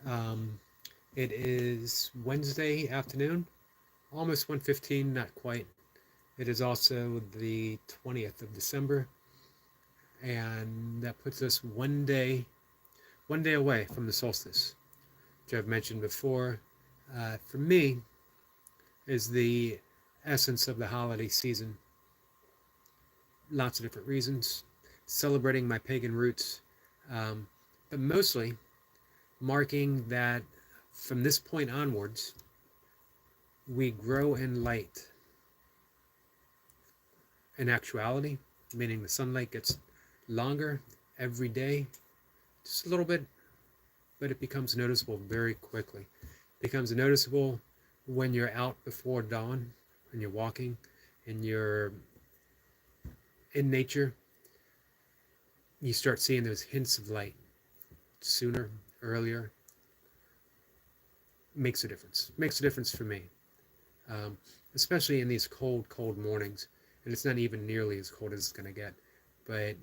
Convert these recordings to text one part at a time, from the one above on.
Um, it is Wednesday afternoon, almost 1:15, not quite. It is also the 20th of December, and that puts us one day away from the solstice, which I've mentioned before. For me, is the essence of the holiday season. Lots of different reasons, celebrating my pagan roots, um, but mostly marking that from this point onwards, we grow in light in actuality, meaning the sunlight gets longer every day, just a little bit, but it becomes noticeable very quickly. It becomes noticeable when you're out before dawn and you're walking and you're in nature. You start seeing those hints of light sooner, earlier. Makes a difference. Makes a difference for me, um, especially in these cold mornings. And it's not even nearly as cold as it's going to get, but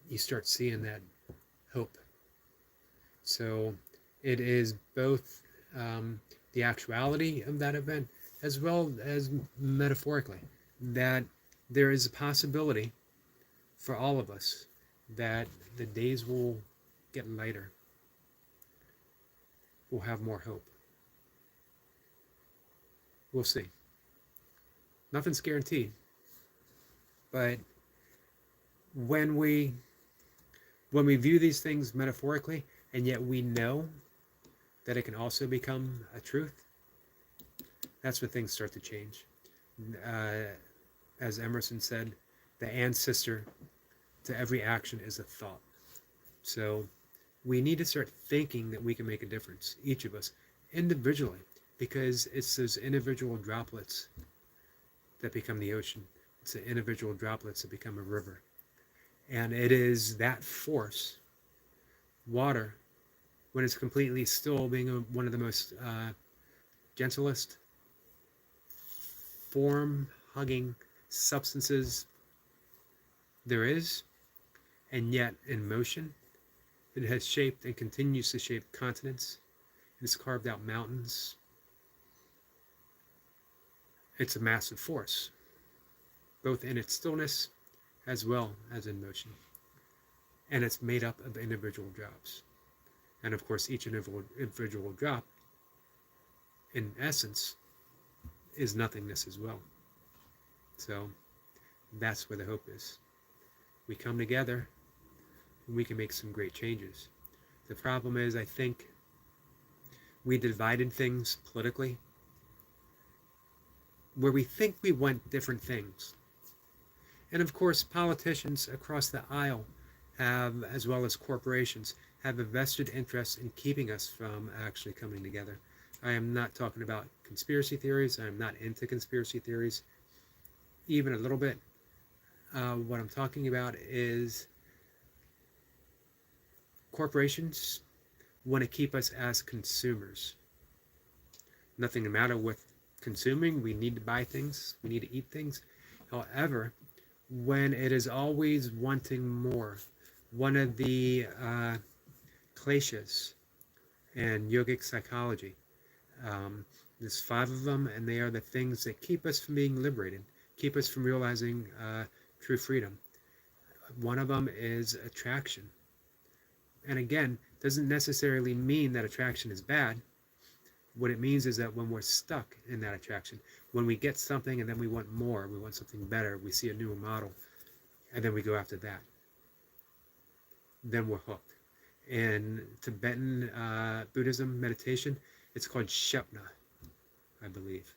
you start seeing that hope. So it is both the actuality of that event as well as metaphorically that there is a possibility for all of us that the days will get lighter. We'll have more hope. We'll see. Nothing's guaranteed, but when we when we view these things metaphorically and yet we know that it can also become a truth, that's when things start to change. Uh, as Emerson said, the ancestor to every action is a thought. So we need to start thinking that we can make a difference, each of us, individually, because it's those individual droplets that become the ocean. It's the individual droplets that become a river. And it is that force, water, when it's completely still, being one of the most gentlest, form hugging substances there is, and yet in motion, it has shaped and continues to shape continents. It has carved out mountains. It's a massive force, both in its stillness as well as in motion. And it's made up of individual drops. And of course, each individual drop, in essence, is nothingness as well. So that's where the hope is. We come together and we can make some great changes. The problem is, I think we divided things politically where we think we want different things. And of course, politicians across the aisle have, as well as corporations, have a vested interest in keeping us from actually coming together. I am not talking about conspiracy theories. I am not into conspiracy theories, even a little bit. What I'm talking about is corporations want to keep us as consumers. Nothing the matter with consuming. We need to buy things. We need to eat things. However, when it is always wanting more, one of the kleshas in yogic psychology, there's 5 of them, and they are the things that keep us from being liberated, keep us from realizing true freedom. One of them is attraction. And again, doesn't necessarily mean that attraction is bad. What it means is that when we're stuck in that attraction, when we get something and then we want more, we want something better, we see a newer model, and then we go after that, then we're hooked. In Tibetan Buddhism meditation, it's called Shepna, I believe,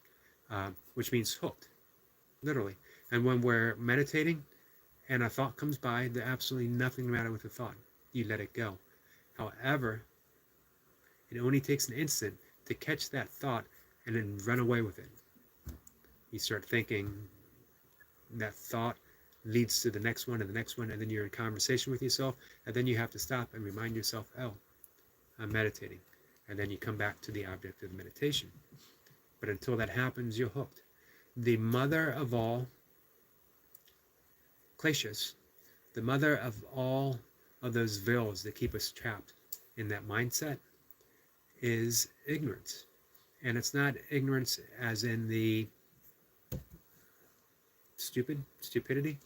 which means hooked, literally. And when we're meditating and a thought comes by, there's absolutely nothing the matter with the thought. You let it go. However, it only takes an instant to catch that thought and then run away with it. You start thinking, that thought leads to the next one and the next one, and then you're in conversation with yourself, and then you have to stop and remind yourself, oh, I'm meditating. And then you come back to the object of the meditation. But until that happens, you're hooked. The mother of all kleshas, the mother of all of those veils that keep us trapped in that mindset is ignorance. And it's not ignorance as in the stupidity,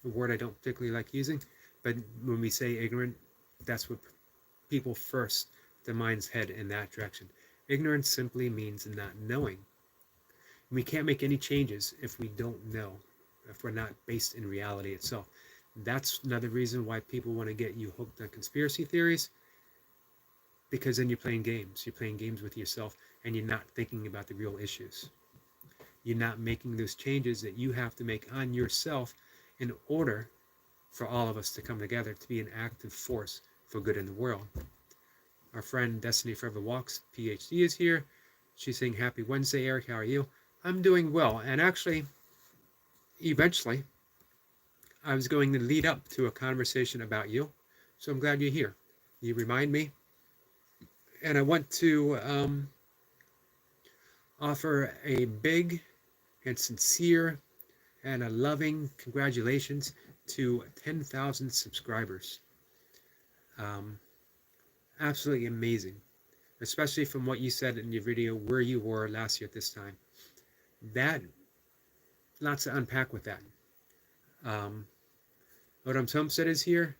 a word I don't particularly like using, but when we say ignorant, that's what people first, their minds head in that direction. Ignorance simply means not knowing. And we can't make any changes if we don't know, if we're not based in reality itself. That's another reason why people want to get you hooked on conspiracy theories, because then you're playing games. You're playing games with yourself and you're not thinking about the real issues. You're not making those changes that you have to make on yourself in order for all of us to come together to be an active force for good in the world. Our friend Destiny Forever Walks, PhD, is here. She's saying, Happy Wednesday, Eric. How are you? I'm doing well. And actually, eventually, I was going to lead up to a conversation about you. So I'm glad you're here. You remind me. And I want to offer a big and sincere and a loving congratulations to 10,000 subscribers. Absolutely amazing, especially from what you said in your video where you were last year at this time. That, lots to unpack with that. Odom's Homestead is here.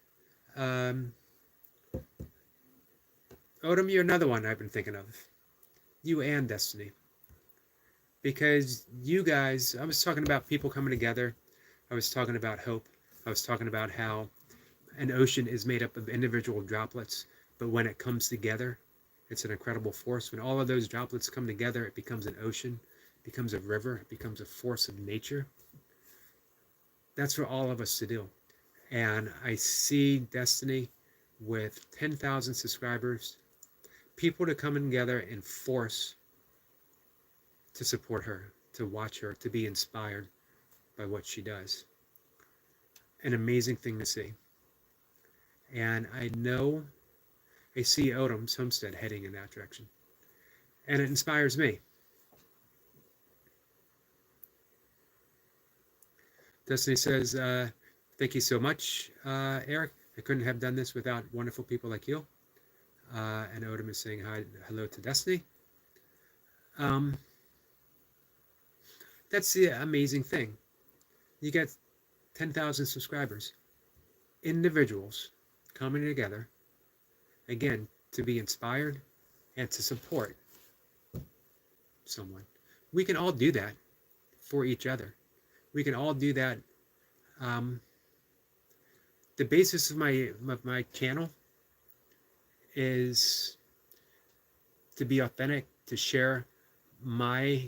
Odom, you're another one I've been thinking of. You and Destiny. Because you guys, I was talking about people coming together. I was talking about hope. I was talking about how an ocean is made up of individual droplets, but when it comes together, it's an incredible force. When all of those droplets come together, it becomes an ocean, becomes a river, it becomes a force of nature. That's for all of us to do. And I see Destiny with 10,000 subscribers, people to come together in force to support her, to watch her, to be inspired by what she does. An amazing thing to see. And I know I see Odom's Homestead heading in that direction. And it inspires me. Destiny says, thank you so much, Eric. I couldn't have done this without wonderful people like you. And Odom is saying hello to Destiny. That's the amazing thing. You get 10,000 subscribers, individuals coming together, again, to be inspired and to support someone. We can all do that for each other. We can all do that. The basis of my channel is to be authentic, to share my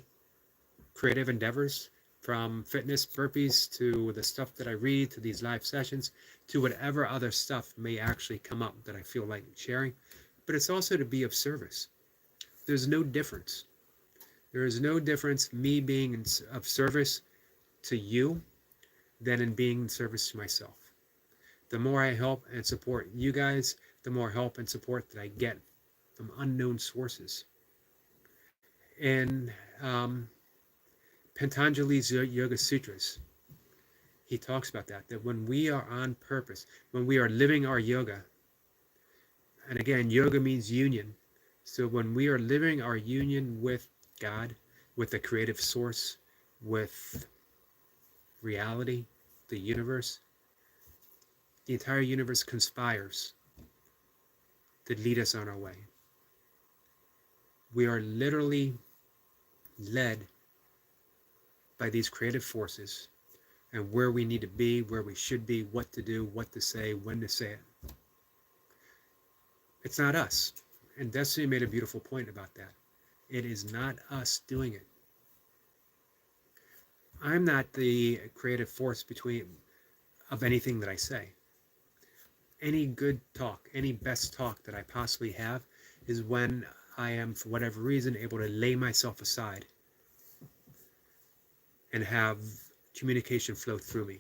creative endeavors, from fitness, burpees, to the stuff that I read, to these live sessions, to whatever other stuff may actually come up that I feel like sharing. But it's also to be of service. There's no difference. There is no difference me being of service to you than in being in service to myself. The more I help and support you guys, the more help and support that I get from unknown sources. In Patanjali's Yoga Sutras, he talks about that when we are on purpose, when we are living our yoga, and again, yoga means union. So when we are living our union with God, with the creative source, with reality, the universe, the entire universe conspires to lead us on our way. We are literally led by these creative forces and where we need to be, where we should be, what to do, what to say, when to say it. It's not us. And Destiny made a beautiful point about that. It is not us doing it. I'm not the creative force of anything that I say. Any good talk, any best talk that I possibly have is when I am, for whatever reason, able to lay myself aside and have communication flow through me.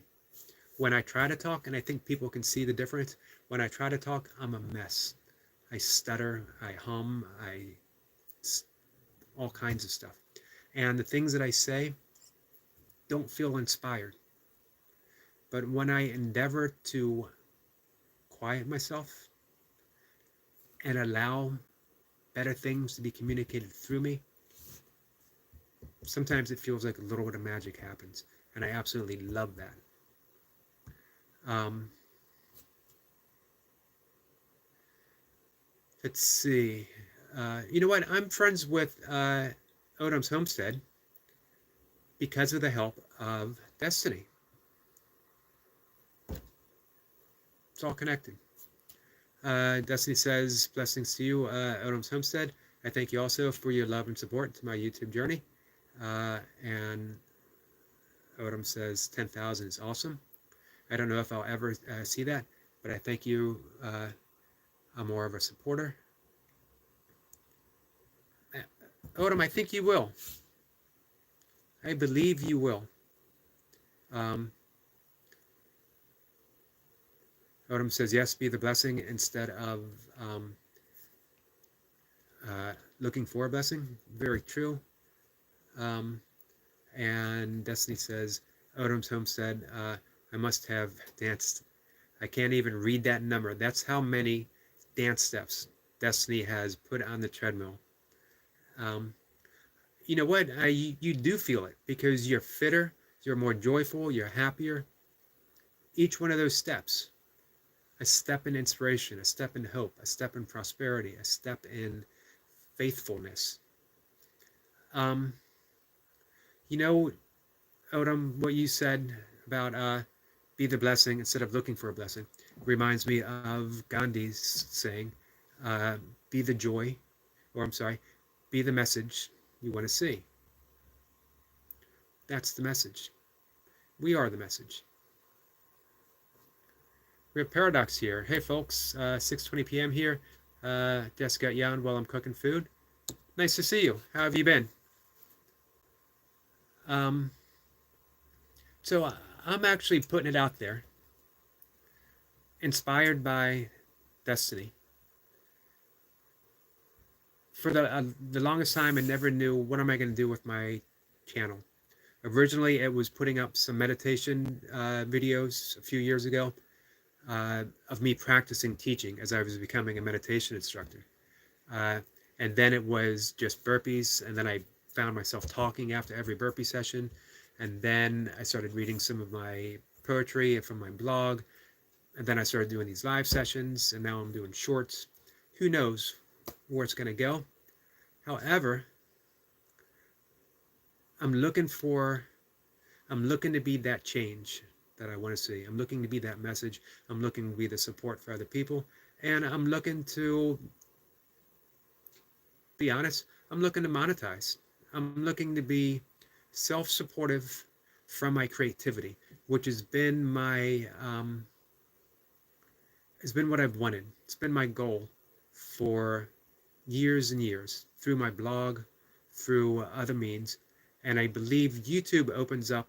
When I try to talk, and I think people can see the difference, when I try to talk, I'm a mess. I stutter, I hum, all kinds of stuff. And the things that I say don't feel inspired. But when I endeavor to quiet myself and allow better things to be communicated through me, sometimes it feels like a little bit of magic happens, and I absolutely love that. Let's see. You know what? I'm friends with Odom's Homestead because of the help of Destiny. It's all connected. Destiny says, blessings to you, Odom's Homestead. I thank you also for your love and support to my YouTube journey. And Odom says 10,000 is awesome. I don't know if I'll ever see that, but I thank you. I'm more of a supporter. Odom, I think you will. I believe you will. Odom says, yes, be the blessing instead of looking for a blessing. Very true. And Destiny says, Odom's Homestead, I must have danced. I can't even read that number. That's how many dance steps Destiny has put on the treadmill. You know what? You do feel it because you're fitter, you're more joyful, you're happier. Each one of those steps, a step in inspiration, a step in hope, a step in prosperity, a step in faithfulness. You know, Odom, what you said about be the blessing instead of looking for a blessing reminds me of Gandhi's saying, be the joy, or I'm sorry, be the message you want to see. That's the message. We are the message. We have Paradox here. Hey folks, 6:20 p.m. here. Just got yawned while I'm cooking food. Nice to see you. How have you been? So I'm actually putting it out there, inspired by Destiny. For the longest time, I never knew what am I going to do with my channel. Originally, it was putting up some meditation videos a few years ago of me practicing teaching as I was becoming a meditation instructor. And then it was just burpees, and then I found myself talking after every burpee session. And then I started reading some of my poetry from my blog. And then I started doing these live sessions, and now I'm doing shorts. Who knows where it's going to go? However, I'm looking to be that change that I want to see. I'm looking to be that message. I'm looking to be the support for other people. And I'm looking to be honest, I'm looking to monetize. I'm looking to be self-supportive from my creativity, which has been my has been what I've wanted. It's been my goal for years and years through my blog, through other means, and I believe YouTube opens up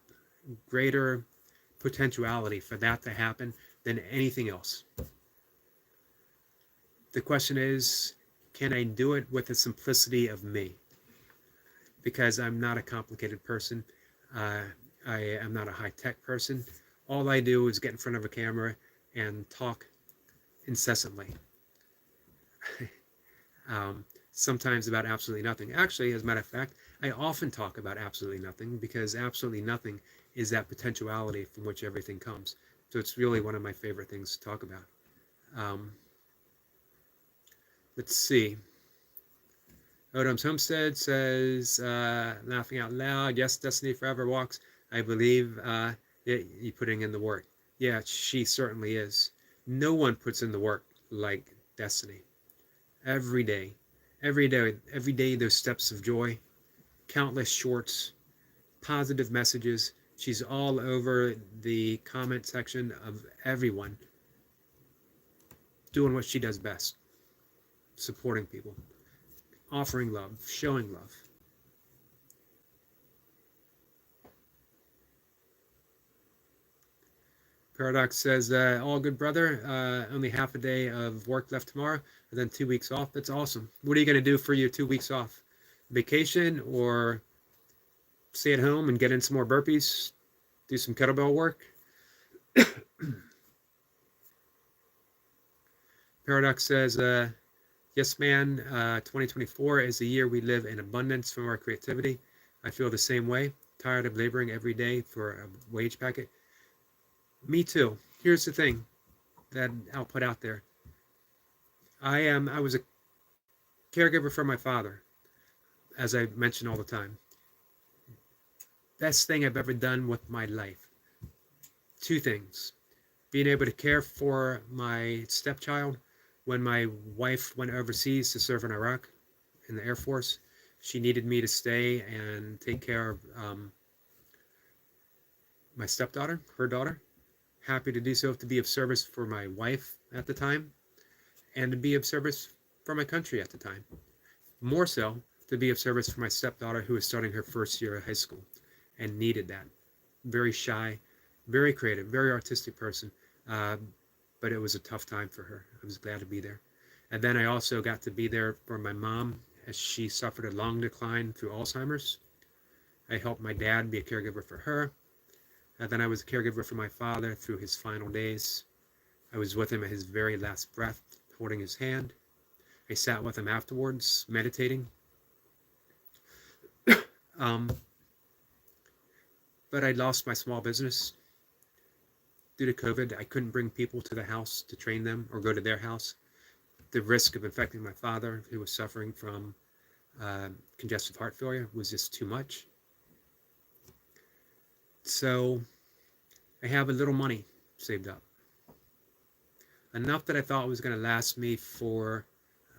greater potentiality for that to happen than anything else. The question is, can I do it with the simplicity of me? Because I'm not a complicated person. I am not a high-tech person. All I do is get in front of a camera and talk incessantly. Sometimes about absolutely nothing. Actually, as a matter of fact, I often talk about absolutely nothing because absolutely nothing is that potentiality from which everything comes. So it's really one of my favorite things to talk about. Let's see. Odom's Homestead says, laughing out loud, yes, Destiny Forever walks. I believe you're putting in the work. Yeah, she certainly is. No one puts in the work like Destiny. Every day, those steps of joy, countless shorts, positive messages. She's all over the comment section of everyone doing what she does best, supporting people, offering love, showing love. Paradox says, all good, brother. Only half a day of work left tomorrow, and then 2 weeks off. That's awesome. What are you going to do for your 2 weeks off? Vacation or stay at home and get in some more burpees? Do some kettlebell work? Paradox says, Yes, man, 2024 is the year we live in abundance from our creativity. I feel the same way. Tired of laboring every day for a wage packet. Me too. Here's the thing that I'll put out there. I was a caregiver for my father, as I mention all the time. Best thing I've ever done with my life. Two things. Being able to care for my stepchild when my wife went overseas to serve in Iraq in the Air Force. She needed me to stay and take care of my stepdaughter, her daughter. Happy to do so, to be of service for my wife at the time, and to be of service for my country at the time. More so, to be of service for my stepdaughter who was starting her first year of high school and needed that. Very shy, very creative, very artistic person, uh, but it was a tough time for her. I was glad to be there. And then I also got to be there for my mom as she suffered a long decline through Alzheimer's. I helped my dad be a caregiver for her. And then I was a caregiver for my father through his final days. I was with him at his very last breath, holding his hand. I sat with him afterwards, meditating. um, but I lost my small business due to COVID. I couldn't bring people to the house to train them or go to their house. The risk of infecting my father, who was suffering from congestive heart failure, was just too much. So I have a little money saved up. Enough that I thought was going to last me for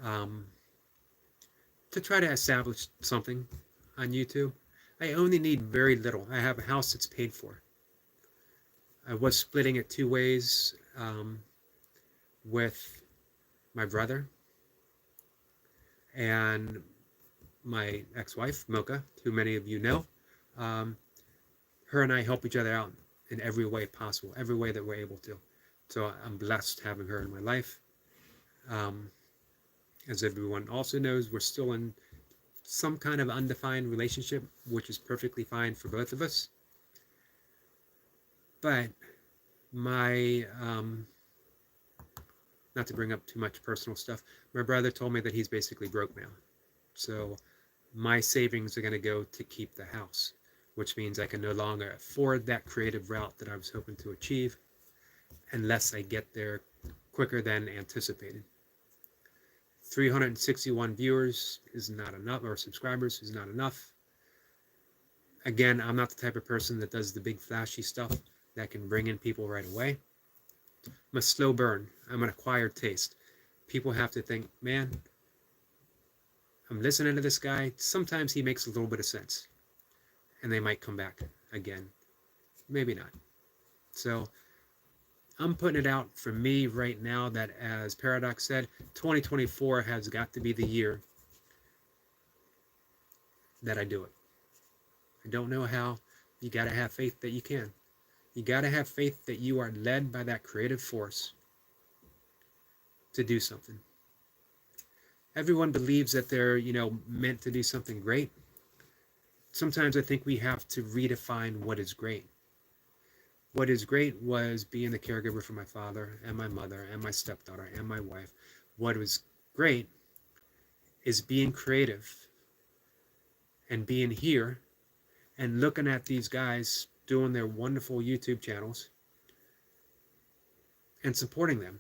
to try to establish something on YouTube. I only need very little. I have a house that's paid for. I was splitting it two ways with my brother and my ex-wife, Mocha, who many of you know. Her and I help each other out in every way possible, every way that we're able to. So I'm blessed having her in my life. As everyone also knows, we're still in some kind of undefined relationship, which is perfectly fine for both of us. But my, not to bring up too much personal stuff, my brother told me that he's basically broke now. So my savings are going to go to keep the house, which means I can no longer afford that creative route that I was hoping to achieve unless I get there quicker than anticipated. 361 viewers is not enough, or subscribers is not enough. Again, I'm not the type of person that does the big flashy stuff that can bring in people right away. I'm a slow burn. I'm an acquired taste. People have to think, man, I'm listening to this guy. Sometimes he makes a little bit of sense. And they might come back again. Maybe not. So I'm putting it out for me right now that, as Paradox said, 2024 has got to be the year that I do it. I don't know how. You got to have faith that you can. You got to have faith that you are led by that creative force to do something. Everyone believes that they're, meant to do something great. Sometimes I think we have to redefine what is great. What is great was being the caregiver for my father and my mother and my stepdaughter and my wife. What was great is being creative and being here and looking at these guys doing their wonderful YouTube channels and supporting them,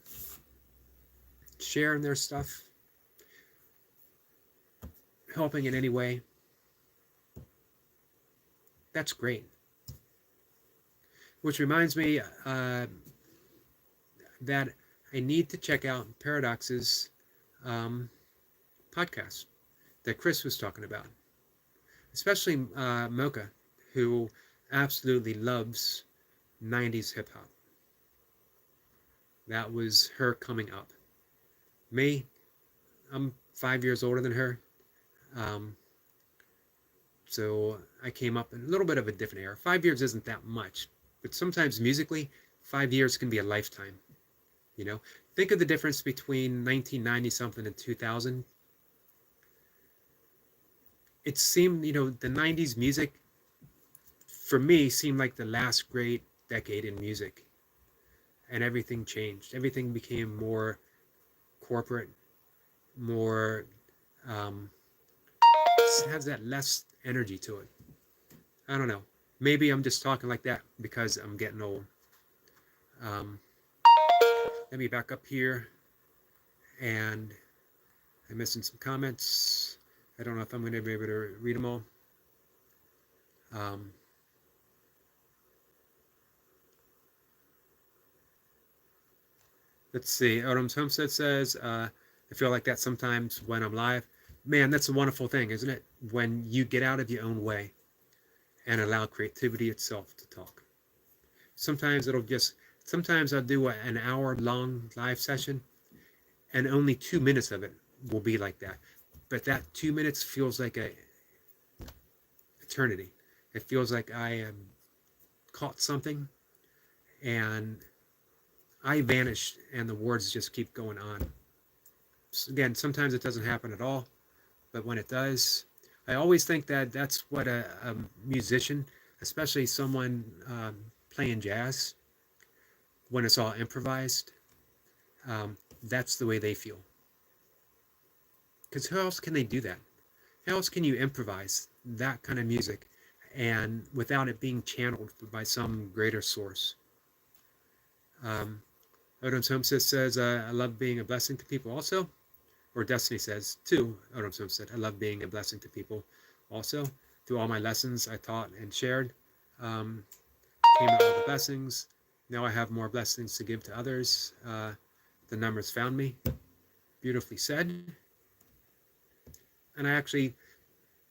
sharing their stuff, helping in any way. That's great. Which reminds me that I need to check out Paradox's podcast that Chris was talking about. Especially Mocha, who absolutely loves 90s hip-hop. That was her coming up. Me, I'm 5 years older than her. So I came up in a little bit of a different era. 5 years isn't that much. But sometimes musically, 5 years can be a lifetime. Think of the difference between 1990 something and 2000. It seemed, the 90s music, for me, seemed like the last great decade in music. And everything changed. Everything became more corporate, more, um, has that less energy to it. I don't know. Maybe I'm just talking like that because I'm getting old. Um, Let me back up here, and I'm missing some comments. I don't know if I'm going to be able to read them all. Um, let's see. Autumn's Homestead says, I feel like that sometimes when I'm live. Man, that's a wonderful thing, isn't it? When you get out of your own way and allow creativity itself to talk. Sometimes sometimes I'll do an hour long live session, and only 2 minutes of it will be like that. But that 2 minutes feels like a eternity. It feels like I am caught something, and I vanish, and the words just keep going on. Again, sometimes it doesn't happen at all, but when it does, I always think that that's what a musician, especially someone playing jazz, when it's all improvised, that's the way they feel. Because how else can they do that? How else can you improvise that kind of music and without it being channeled by some greater source? Odom's Homestead says, I love being a blessing to people also. Or Destiny says, too, Odom's Homestead, I love being a blessing to people also. Through all my lessons I taught and shared, came out all the blessings. Now I have more blessings to give to others. The numbers found me. Beautifully said. And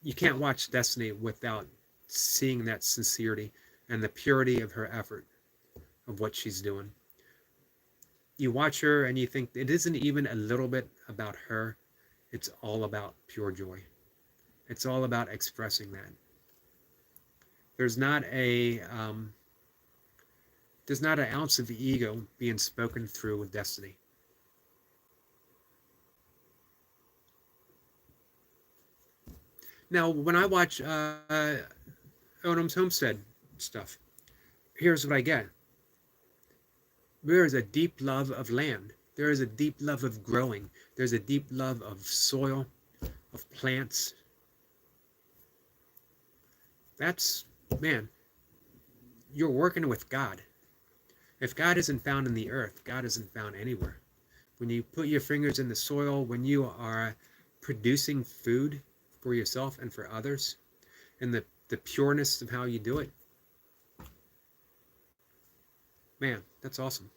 you can't watch Destiny without seeing that sincerity and the purity of her effort of what she's doing. You watch her and you think it isn't even a little bit about her. It's all about pure joy. It's all about expressing that. There's not an ounce of ego being spoken through with Destiny. Now, when I watch Odom's Homestead stuff, here's what I get. There is a deep love of land. There is a deep love of growing. There's a deep love of soil, of plants. That's, man, you're working with God. If God isn't found in the earth, God isn't found anywhere. When you put your fingers in the soil, when you are producing food for yourself and for others, and the pureness of how you do it, man, that's awesome.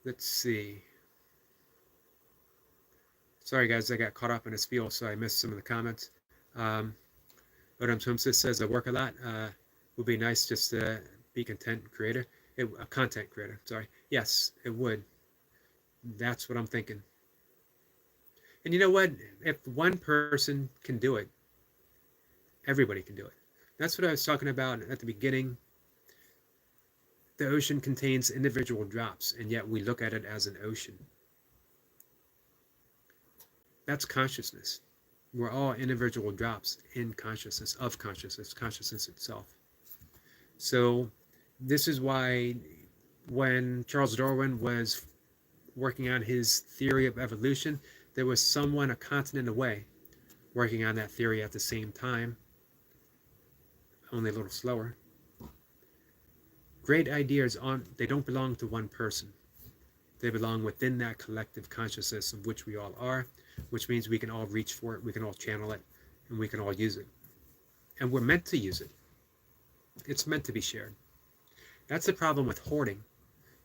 Let's see. Sorry, guys, I got caught up in a spiel, so I missed some of the comments. Odom Swimsis says, I work a lot. Would be nice just to be a content creator, sorry. Yes, it would. That's what I'm thinking. And you know what? If one person can do it, everybody can do it. That's what I was talking about at the beginning. The ocean contains individual drops, and yet we look at it as an ocean. That's consciousness. We're all individual drops in consciousness, of consciousness, consciousness itself. So this is why when Charles Darwin was working on his theory of evolution, there was someone a continent away working on that theory at the same time, only a little slower. Great ideas they don't belong to one person. They belong within that collective consciousness of which we all are, which means we can all reach for it, we can all channel it, and we can all use it. And we're meant to use it. It's meant to be shared. That's the problem with hoarding.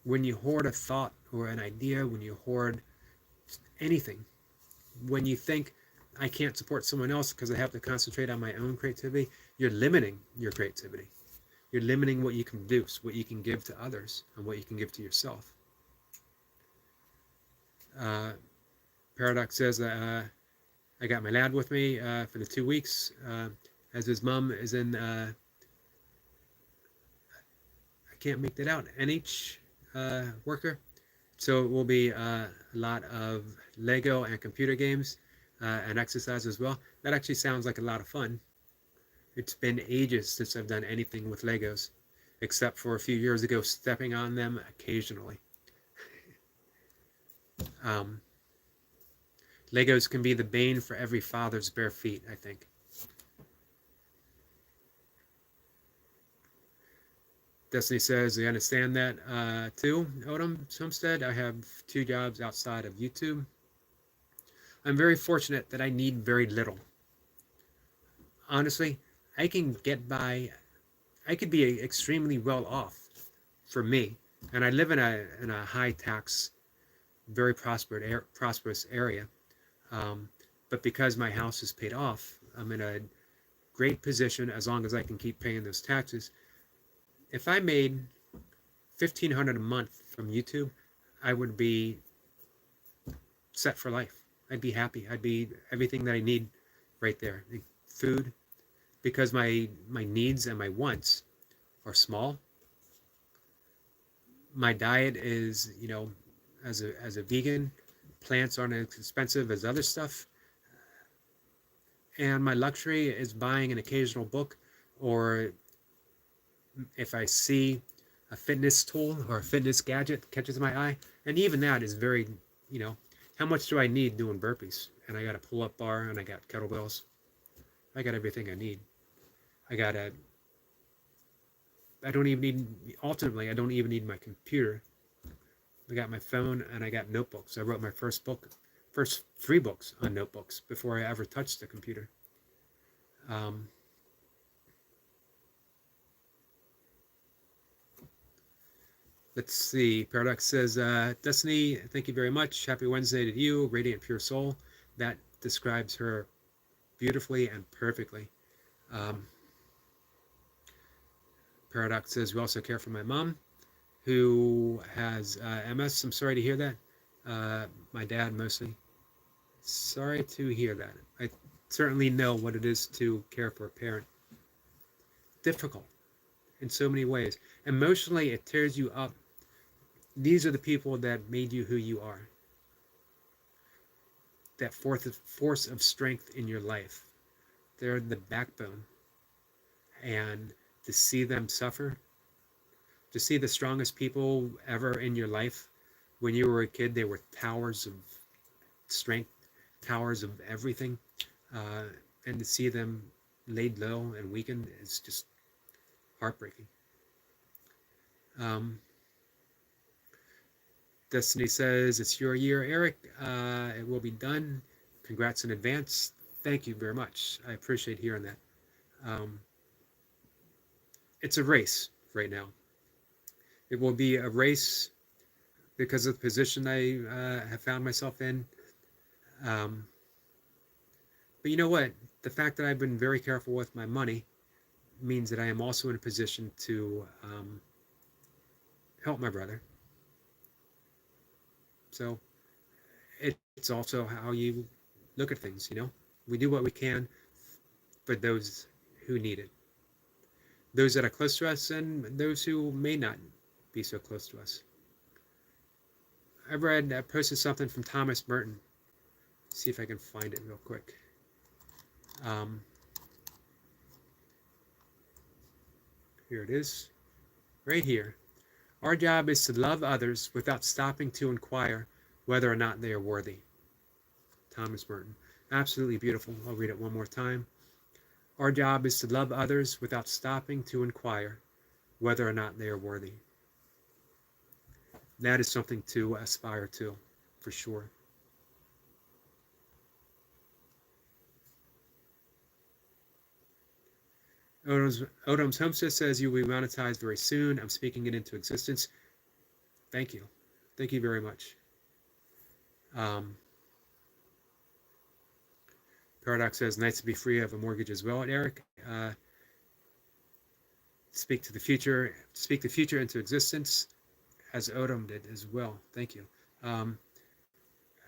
When you hoard a thought or an idea, when you hoard anything, when you think, I can't support someone else because I have to concentrate on my own creativity, you're limiting your creativity. You're limiting what you can produce, what you can give to others, and what you can give to yourself. Paradox says, I got my lad with me for the 2 weeks, as his mom is in, I can't make that out, NH worker. So it will be a lot of Lego and computer games and exercise as well. That actually sounds like a lot of fun. It's been ages since I've done anything with Legos, except for a few years ago stepping on them occasionally. Um, Legos can be the bane for every father's bare feet, I think. Destiny says, I understand that too, Odom Homestead. I have 2 jobs outside of YouTube. I'm very fortunate that I need very little. Honestly, I can get by. I could be extremely well off for me. And I live in a high tax, very prosperous area. Um, but because my house is paid off, I'm in a great position as long as I can keep paying those taxes. If I made $1,500 a month from YouTube, I would be set for life. I'd be happy. I'd be everything that I need right there. Food, because my needs and my wants are small. My diet is, as a vegan, plants aren't as expensive as other stuff. And my luxury is buying an occasional book, or if I see a fitness tool or a fitness gadget that catches my eye. And even that is very, how much do I need doing burpees? And I got a pull-up bar, and I got kettlebells. I got everything I need. I don't even need, ultimately, I don't even need my computer. I got my phone, and I got notebooks. I wrote my first 3 books on notebooks before I ever touched the computer. Let's see. Paradox says, Destiny, thank you very much. Happy Wednesday to you, radiant pure soul. That describes her beautifully and perfectly. Paradox says, we also care for my mom, who has MS. I'm sorry to hear that. My dad mostly. Sorry to hear that. I certainly know what it is to care for a parent. Difficult in so many ways. Emotionally, it tears you up. These are the people that made you who you are. That force of strength in your life. They're the backbone. And to see them suffer, to see the strongest people ever in your life, when you were a kid, they were towers of strength, towers of everything. And to see them laid low and weakened is just heartbreaking. Destiny says, it's your year, Eric. It will be done. Congrats in advance. Thank you very much. I appreciate hearing that. It's a race right now. It will be a race because of the position I have found myself in. But you know what? The fact that I've been very careful with my money means that I am also in a position to help my brother. So it's also how you look at things, We do what we can for those who need it. Those that are close to us and those who may not be so close to us. I posted something from Thomas Merton. Let's see if I can find it real quick. Here it is, right here. Our job is to love others without stopping to inquire whether or not they are worthy. Thomas Merton. Absolutely beautiful. I'll read it one more time. Our job is to love others without stopping to inquire whether or not they are worthy. That is something to aspire to, for sure. Odom's Homestead says you will be monetized very soon. I'm speaking it into existence. Thank you. Thank you very much. Paradox says, nice to be free of a mortgage as well. Eric, speak the future into existence, as Odom did as well. Thank you.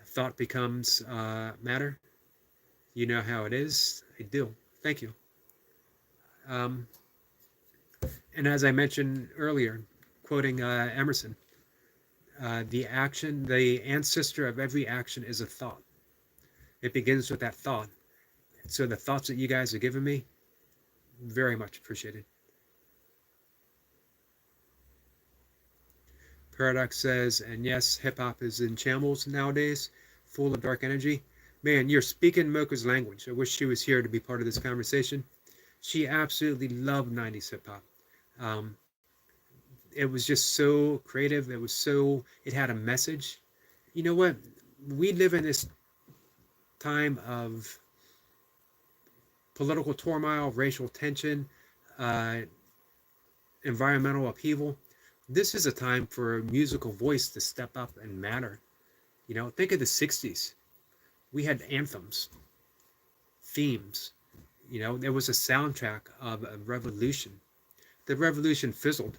Thought becomes matter. You know how it is. I do. Thank you. And as I mentioned earlier, quoting Emerson, the ancestor of every action is a thought. It begins with that thought. So the thoughts that you guys are giving me, very much appreciated. Paradox says, and yes, hip-hop is in shambles nowadays, full of dark energy. Man, you're speaking Mocha's language. I wish she was here to be part of this conversation. She absolutely loved 90s hip-hop. Um, it was just so creative. It had a message. You know what? We live in this time of political turmoil, racial tension, uh, environmental upheaval. This is a time for a musical voice to step up and matter. You know, think of the 60s. We had anthems, themes. You know, there was a soundtrack of a revolution. The revolution fizzled.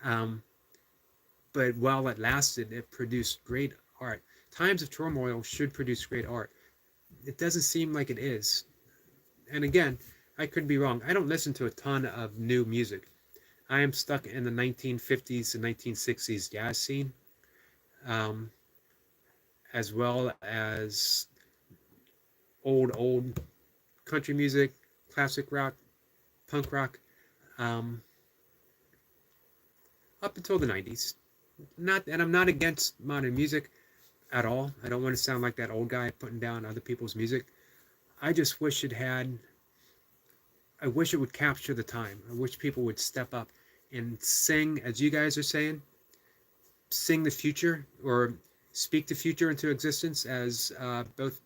um, but while it lasted, it produced great art. Times of turmoil should produce great art. It doesn't seem like it is. And again, I could be wrong. I don't listen to a ton of new music. I am stuck in the 1950s and 1960s jazz scene, um, as well as old country music, classic rock, punk rock, um, up until the 90s. And I'm not against modern music at all. I don't want to sound like that old guy putting down other people's music. I just wish I wish it would capture the time. I wish people would step up and sing, as you guys are saying, sing the future or speak the future into existence, as both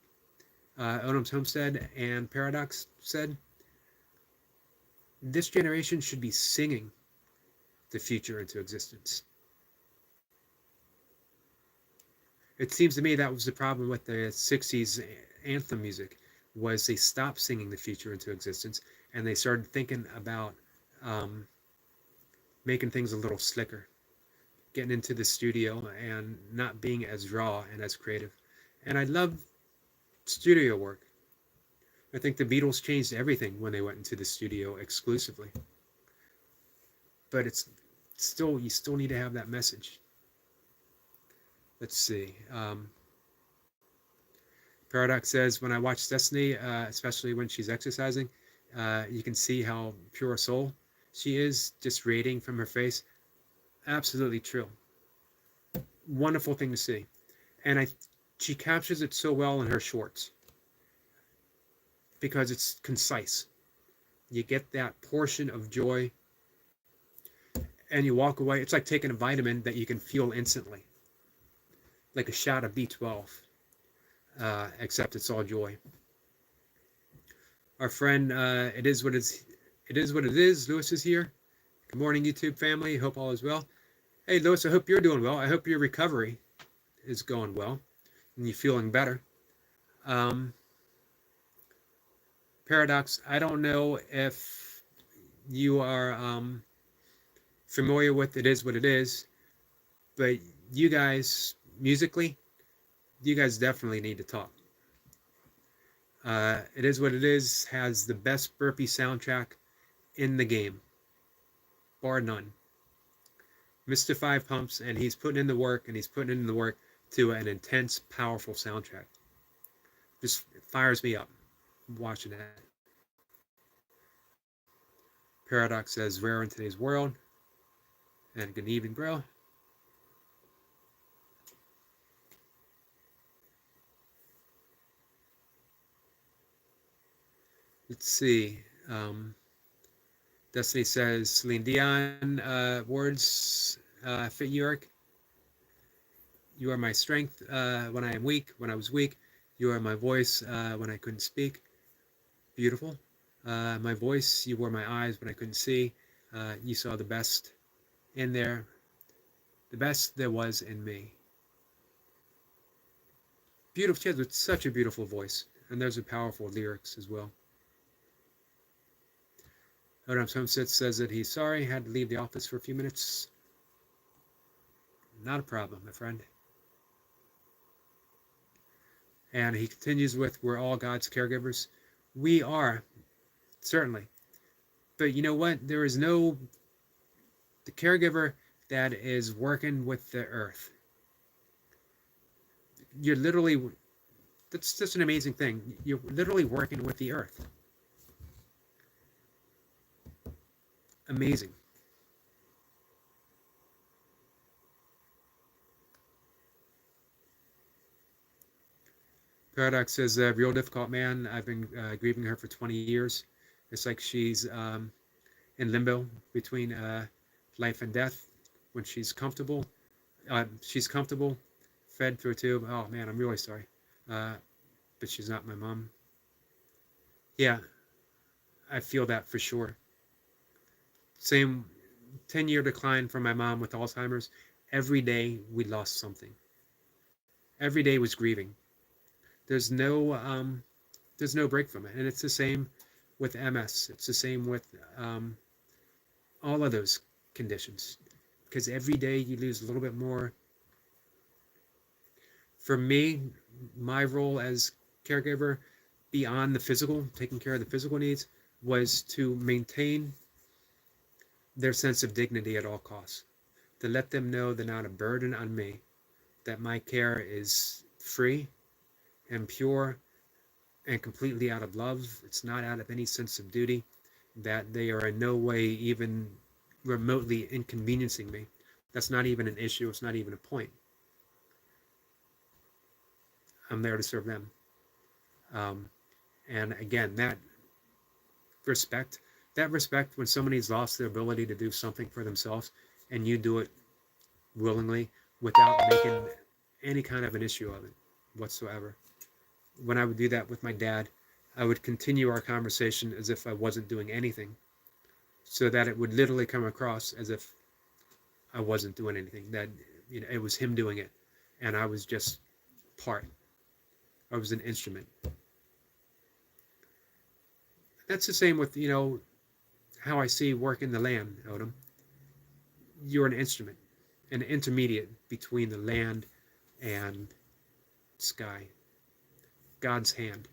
Onum's Homestead and Paradox said. This generation should be singing the future into existence. It seems to me that was the problem with the 60s anthem music, was they stopped singing the future into existence and they started thinking about making things a little slicker, getting into the studio and not being as raw and as creative. And I love studio work. I think the Beatles changed everything when they went into the studio exclusively. But you still need to have that message. Let's see. Paradox says, when I watch Destiny, especially when she's exercising, you can see how pure a soul she is, just radiating from her face. Absolutely true. Wonderful thing to see. And she captures it so well in her shorts because it's concise. You get that portion of joy and you walk away. It's like taking a vitamin that you can feel instantly, like a shot of B12, except it's all joy. Our friend, it is what it is. Lewis is here. Good morning, YouTube family. Hope all is well. Hey, Lewis, I hope you're doing well. I hope your recovery is going well and you're feeling better. Paradox, I don't know if you are familiar with It Is What It Is, but you guys, musically, you guys definitely need to talk. It Is What It Is has the best burpee soundtrack in the game, bar none. Mr. Five Pumps, and he's putting in the work, and he's putting in the work to an intense, powerful soundtrack. Just fires me up watching that. Paradox says, rare in today's world. And good evening, bro. Let's see. Destiny says, Celine Dion words fit you, Eric. You are my strength when I am weak, when I was weak. You are my voice when I couldn't speak. Beautiful. My voice, you were my eyes when I couldn't see. You saw the best in there, the best there was in me. Beautiful. She has such a beautiful voice, and those are powerful lyrics as well. Adam's Homestead says that he's sorry, had to leave the office for a few minutes. Not a problem, my friend. And he continues with, we're all God's caregivers. We are, certainly. But you know what? There is the caregiver that is working with the earth. You're literally, that's just an amazing thing. You're literally working with the earth. Amazing. Paradox says, real difficult man. I've been grieving her for 20 years. It's like she's in limbo between life and death. When she's comfortable, fed through a tube. Oh man, I'm really sorry. Uh, but she's not my mom. Yeah, I feel that for sure. Same 10-year decline from my mom with Alzheimer's. Every day we lost something. Every day was grieving. There's no there's no break from it, and it's the same with MS. It's the same with all of those conditions, because every day you lose a little bit more. For me, my role as caregiver, beyond the physical, taking care of the physical needs, was to maintain their sense of dignity at all costs, to let them know they're not a burden on me, that my care is free and pure and completely out of love. It's not out of any sense of duty, that they are in no way even remotely inconveniencing me. That's not even an issue. It's not even a point. I'm there to serve them. Um, and again, respect, that respect when somebody's lost their ability to do something for themselves and you do it willingly without making any kind of an issue of it whatsoever. When I would do that with my dad, I would continue our conversation as if I wasn't doing anything, so that it would literally come across as if I wasn't doing anything, that it was him doing it and I was just part. I was an instrument. That's the same with, how I see work in the land, Odom. You're an instrument, an intermediate between the land and sky. God's hand.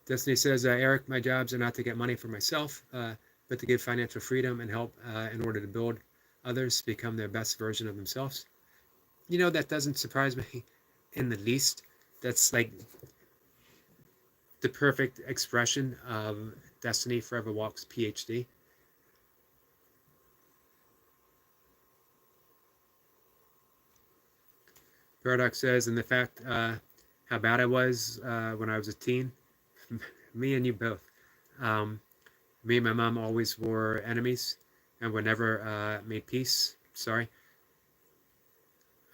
Destiny says, Eric, my jobs are not to get money for myself, but to give financial freedom and help in order to build others become their best version of themselves. That doesn't surprise me in the least. That's like the perfect expression of Destiny Forever Walks PhD. Paradox says, and the fact how bad I was when I was a teen, me and you both. Um, Me and my mom always were enemies and we never made peace. Sorry.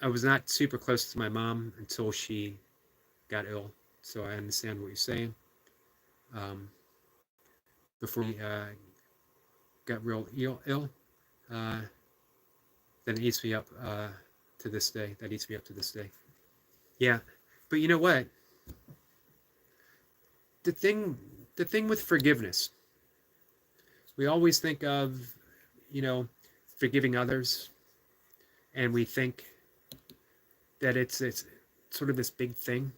I was not super close to my mom until she got ill. So I understand what you're saying. Before we got real ill, uh, then it eats me up to this day. That eats me up to this day. Yeah. But you know what? The thing with forgiveness, we always think of, you know, forgiving others, and we think that it's sort of this big thing.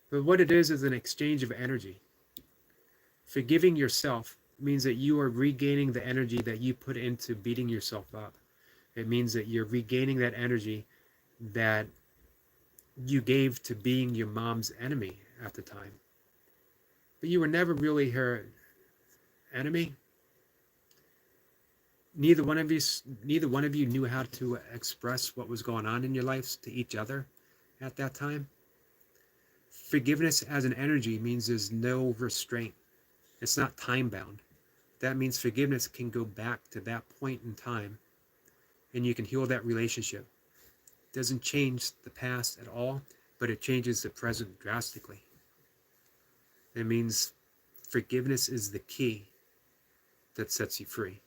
But what it is an exchange of energy. Forgiving yourself means that you are regaining the energy that you put into beating yourself up. It means that you're regaining that energy that you gave to being your mom's enemy at the time. But you were never really her enemy. Neither one of you knew how to express what was going on in your lives to each other at that time. Forgiveness as an energy means there's no restraint. It's not time bound. That means forgiveness can go back to that point in time and you can heal that relationship. It doesn't change the past at all, but it changes the present drastically. It means forgiveness is the key that sets you free.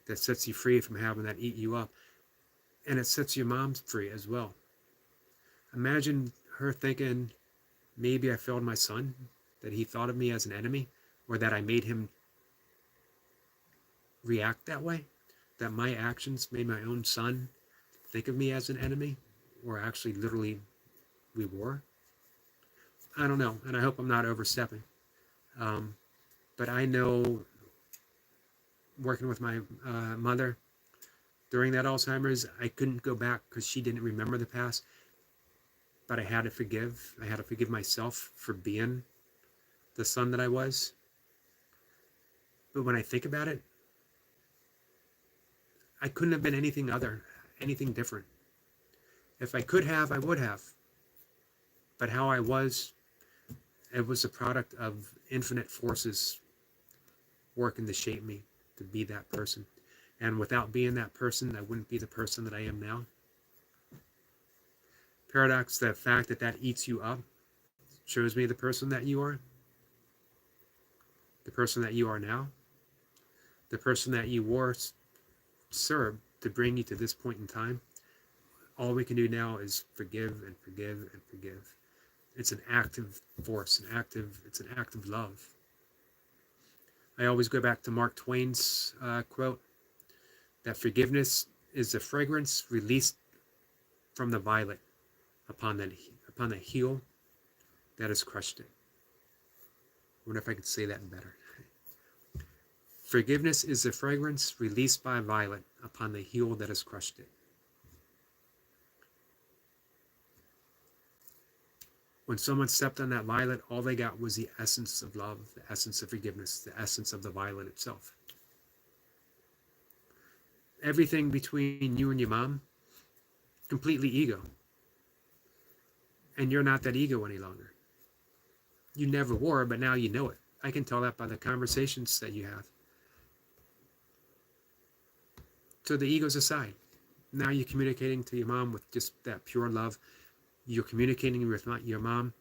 That sets you free from having that eat you up. And it sets your mom free as well. Imagine her thinking, maybe I failed my son, that he thought of me as an enemy, or that I made him react that way, that my actions made my own son think of me as an enemy, or actually literally we were. I don't know, and I hope I'm not overstepping. But I know, working with my mother during that Alzheimer's, I couldn't go back because she didn't remember the past, but I had to forgive. I had to forgive myself for being the son that I was. But when I think about it, I couldn't have been anything different. If I could have, I would have. But how I was, it was a product of infinite forces working to shape me to be that person. And without being that person, I wouldn't be the person that I am now. Paradox, the fact that eats you up shows me the person that you are, the person that you are now, the person that you were served to bring you to this point in time. All we can do now is forgive and forgive and forgive. It's an active force, it's an act of love. I always go back to Mark Twain's quote, that forgiveness is the fragrance released from the violet upon the heel that has crushed it. I wonder if I could say that better. Forgiveness is the fragrance released by a violet upon the heel that has crushed it. When someone stepped on that violet, all they got was the essence of love, the essence of forgiveness, the essence of the violet itself. Everything between you and your mom, completely ego. And you're not that ego any longer. You never were, but now you know it. I can tell that by the conversations that you have. So the ego's aside. Now you're communicating to your mom with just that pure love. You're communicating with your mom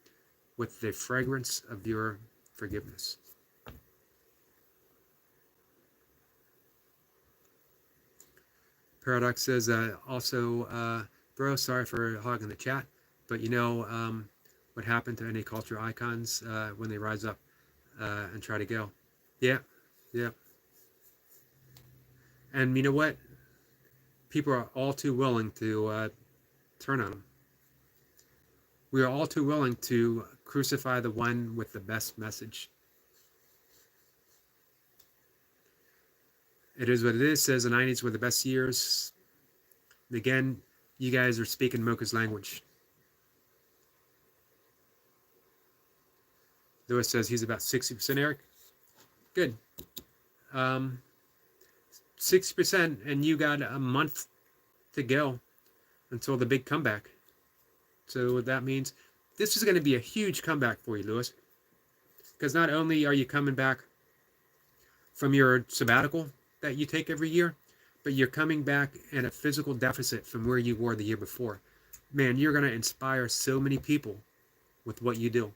with the fragrance of your forgiveness. Paradox says also, bro, sorry for hogging the chat, but you know what happened to any culture icons when they rise up and try to go? Yeah, yeah. And you know what? People are all too willing to turn on them. We are all too willing to crucify the one with the best message. It is what it is. Says the 90s were the best years. Again, you guys are speaking Mocha's language. Lewis says he's about 60%, Eric. Good. 60%, and you got a month to go until the big comeback. So what that means, this is going to be a huge comeback for you, Lewis. Because not only are you coming back from your sabbatical that you take every year, but you're coming back in a physical deficit from where you were the year before. Man, you're going to inspire so many people with what you do.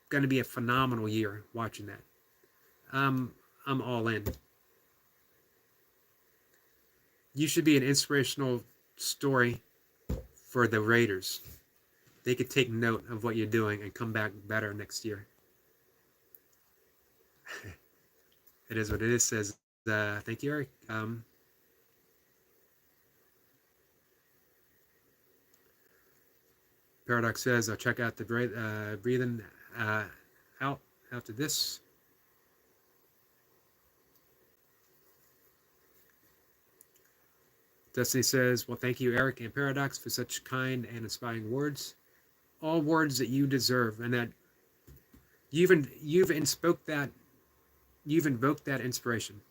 Going to be a phenomenal year watching that. I'm all in. You should be an inspirational story for the Raiders. They could take note of what you're doing and come back better next year. It is what it is, says, thank you, Eric. Paradox says, I'll check out the breathing out after this. Destiny says, well, thank you, Eric and Paradox, for such kind and inspiring words. All words that you deserve, and that you've invoked that inspiration.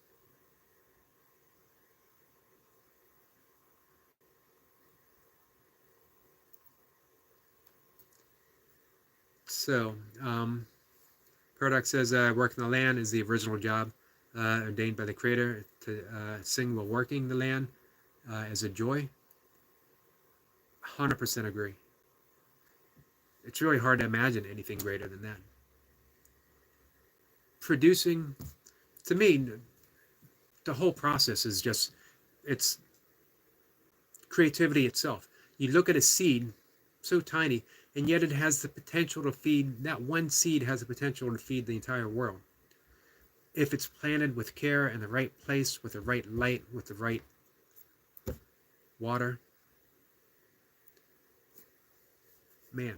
So, Paradox says, working the land is the original job ordained by the Creator. To sing while working the land is a joy. 100% agree. It's really hard to imagine anything greater than that. Producing, to me, the whole process is just, it's creativity itself. You look at a seed, so tiny, and yet it has the potential to feed, that one seed has the potential to feed the entire world. If it's planted with care in the right place, with the right light, with the right water. Man,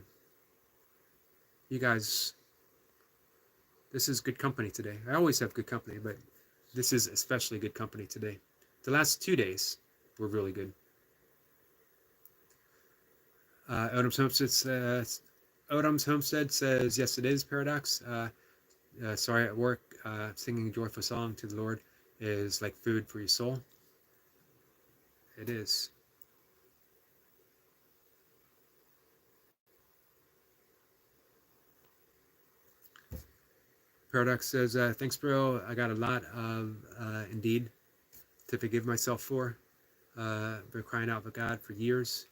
you guys, this is good company today. I always have good company, but this is especially good company today. The last 2 days were really good. Odom's Homestead says, yes, it is, Paradox. Sorry, at work, singing a joyful song to the Lord is like food for your soul. It is. Paradox says, thanks, bro. I got a lot of indeed to forgive myself for. Been crying out to God for years,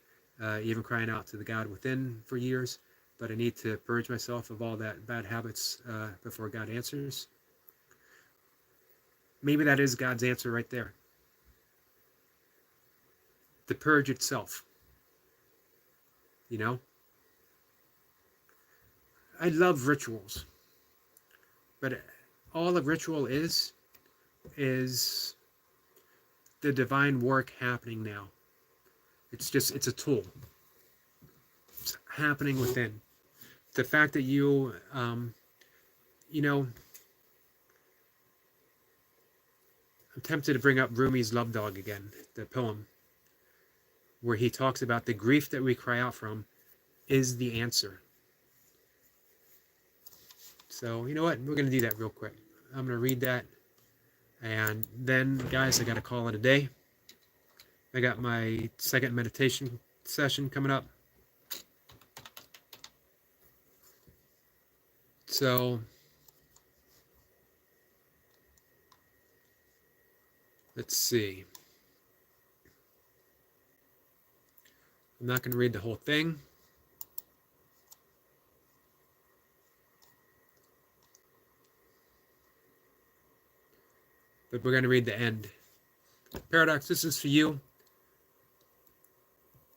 even crying out to the God within for years. But I need to purge myself of all that bad habits before God answers. Maybe that is God's answer right there. The purge itself. You know? I love rituals. But all a ritual is the divine work happening now. It's a tool. It's happening within. The fact that you know, I'm tempted to bring up Rumi's Love Dog again, the poem, where he talks about the grief that we cry out from is the answer. So, you know what? We're going to do that real quick. I'm going to read that. And then, guys, I got to call it a day. I got my second meditation session coming up. So, let's see. I'm not going to read the whole thing. But we're going to read the end. Paradox, this is for you.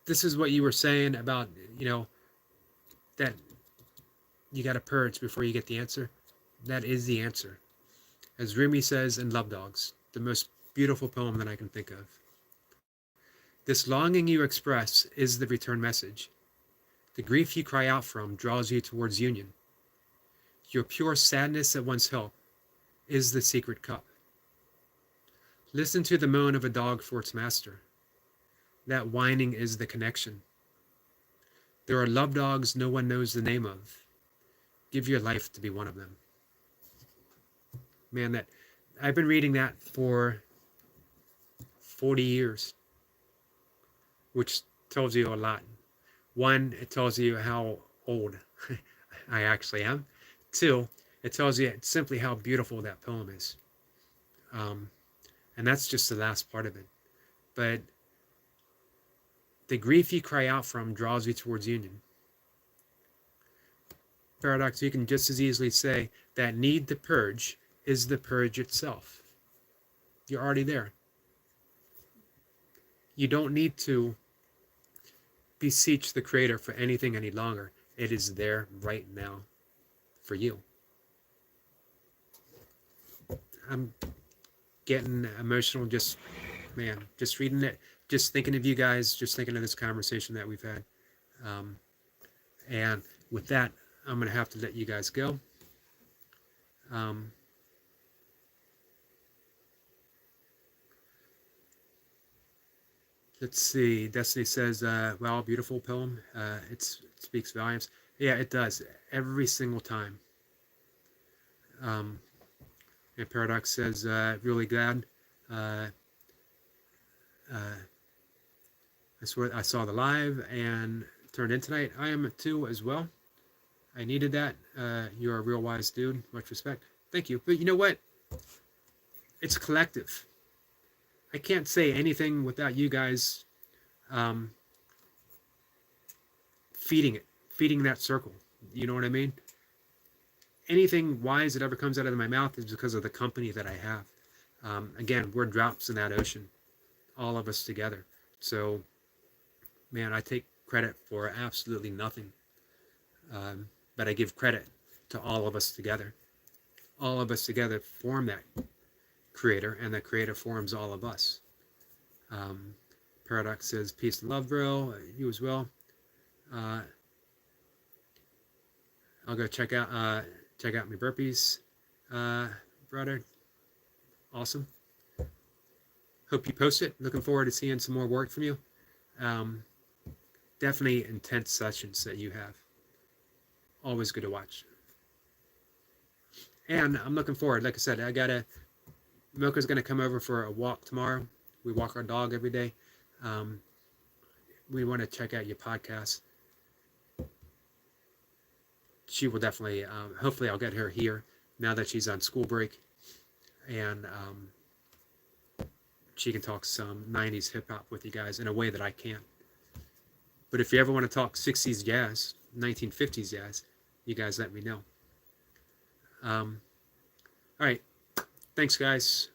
This is what you were saying about, you know, that you got to purge before you get the answer. That is the answer. As Rumi says in Love Dogs, the most beautiful poem that I can think of. This longing you express is the return message. The grief you cry out from draws you towards union. Your pure sadness at one's help is the secret cup. Listen to the moan of a dog for its master. That whining is the connection. There are love dogs no one knows the name of. Give your life to be one of them. Man, that I've been reading that for 40 years, which tells you a lot. One, it tells you how old I actually am. Two, it tells you simply how beautiful that poem is. And that's just the last part of it. But the grief you cry out from draws you towards union. Paradox, you can just as easily say that need to purge is the purge itself. You're already there. You don't need to beseech the Creator for anything any longer. It is there right now for you. I'm getting emotional just reading it, just thinking of you guys, just thinking of this conversation that we've had. And with that, I'm going to have to let you guys go. Let's see. Destiny says, wow, beautiful poem. It speaks volumes. Yeah, it does. Every single time. And Paradox says, really glad. I swear I saw the live and turned in tonight. I am too as well. I needed that. You're a real wise dude. Much respect. Thank you. But you know what? It's collective. I can't say anything without you guys feeding that circle. You know what I mean? Anything wise that ever comes out of my mouth is because of the company that I have. Again, we're drops in that ocean, all of us together. So, man, I take credit for absolutely nothing. But I give credit to all of us together. All of us together form that Creator, and the Creator forms all of us. Paradox says, peace and love, bro. You as well. I'll go check out my burpees, brother. Awesome. Hope you post it. Looking forward to seeing some more work from you. Definitely intense sessions that you have. Always good to watch. And I'm looking forward. Like I said, Mocha's going to come over for a walk tomorrow. We walk our dog every day. We want to check out your podcast. She will definitely, hopefully I'll get her here now that she's on school break, and she can talk some 90s hip-hop with you guys in a way that I can't. But if you ever want to talk 60s jazz, 1950s jazz, you guys let me know. All right. Thanks, guys.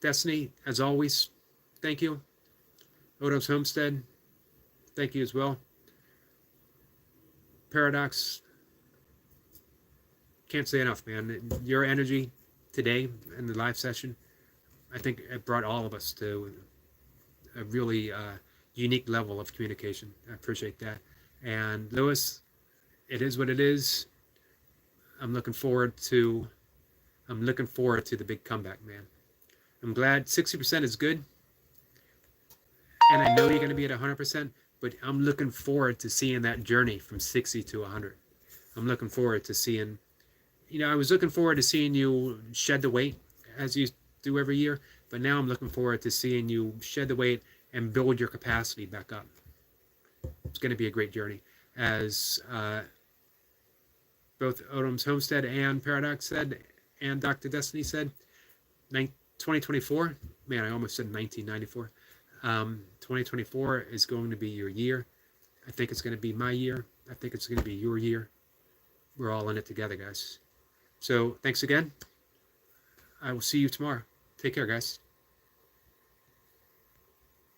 Destiny, as always, thank you. Odom's Homestead, thank you as well. Paradox, can't say enough, man. Your energy today in the live session, I think it brought all of us to a really unique level of communication. I appreciate that. And Lewis, it is what it is. I'm looking forward to the big comeback, man. I'm glad 60% is good. And I know you're going to be at 100%, but I'm looking forward to seeing that journey from 60 to 100. I'm looking forward to seeing, I was looking forward to seeing you shed the weight as you do every year, but now I'm looking forward to seeing you shed the weight and build your capacity back up. It's going to be a great journey. As both Odom's Homestead and Paradox said, and Dr. Destiny said, 2024, man, I almost said 1994. 2024 is going to be your year. I think it's going to be my year. I think it's going to be your year. We're all in it together, guys. So thanks again. I will see you tomorrow. Take care, guys.